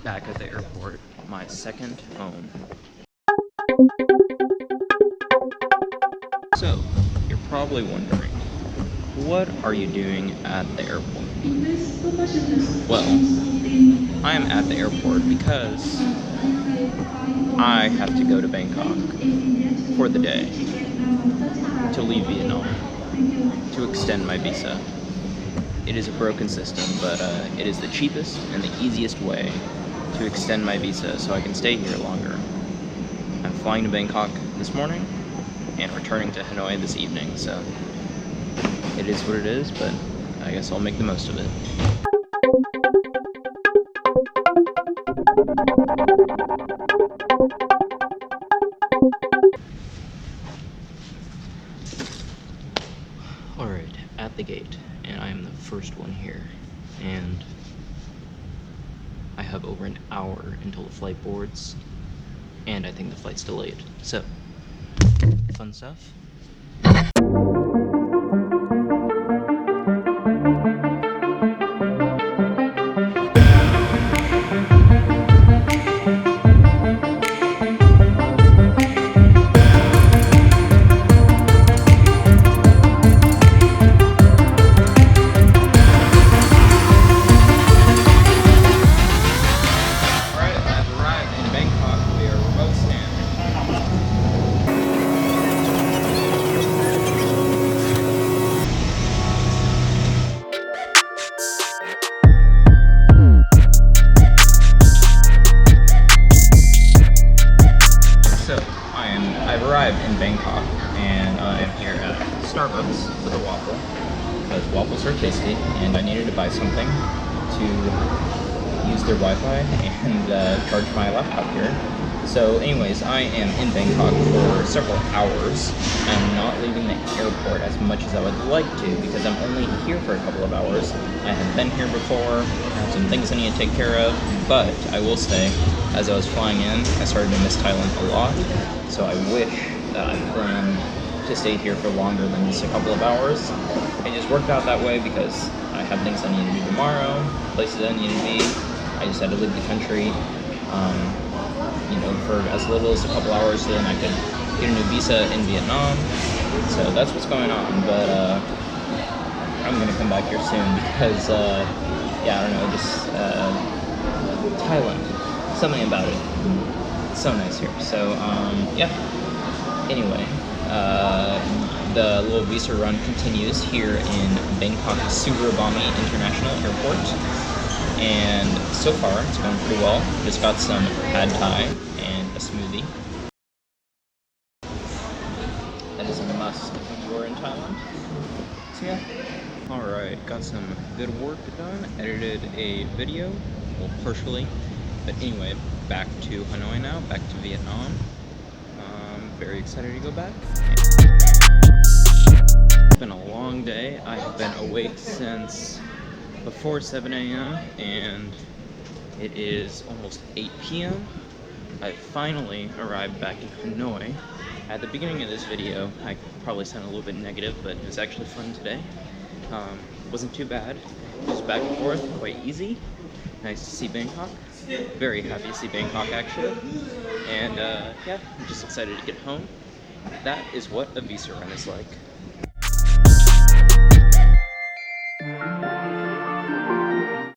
Back at the airport, my second home. So, you're probably wondering, what are you doing at the airport? Well, I am at the airport because I have to go to Bangkok for the day to leave Vietnam, to extend my visa. It is a broken system, but it is the cheapest and the easiest way to extend my visa so I can stay here longer. I'm flying to Bangkok this morning and returning to Hanoi this evening, so it is what it is, but I guess I'll make the most of it. Alright, at the gate, and I am the first one here, and I have over an hour until the flight boards, and I think the flight's delayed. So, fun stuff. I've arrived in Bangkok, and I am here at Starbucks with a waffle, because waffles are tasty, and I needed to buy something to use their Wi-Fi and charge my laptop here. So anyways, I am in Bangkok for several hours. I'm not leaving the airport as much as I would like to, because I'm only here for a couple of hours. I have been here before, I have some things I need to take care of, but I will say, as I was flying in, I started to miss Thailand a lot. So I wish that I planned to stay here for longer than just a couple of hours. It just worked out that way because I had things I needed to do tomorrow, places I needed to be. I just had to leave the country, you know, for as little as a couple hours, so then I could get a new visa in Vietnam. So that's what's going on, but I'm gonna come back here soon because, yeah, I don't know, just Thailand, something about it. So nice here. So yeah, anyway, the little visa run continues here in Bangkok Suvarnabhumi International Airport, and so far it's going pretty well. Just got some pad thai and a smoothie. That is a must when you are in Thailand. So yeah, alright, got some good work done, edited a video, well, partially. But anyway, back to Hanoi now, back to Vietnam. Very excited to go back. It's been a long day. I have been awake since before 7 a.m. and it is almost 8 p.m. I finally arrived back in Hanoi. At the beginning of this video, I probably sound a little bit negative, but it was actually fun today. Wasn't too bad. Just back and forth, quite easy. Nice to see Bangkok. Very happy to see Bangkok, actually. And yeah, I'm just excited to get home. That is what a visa run is like.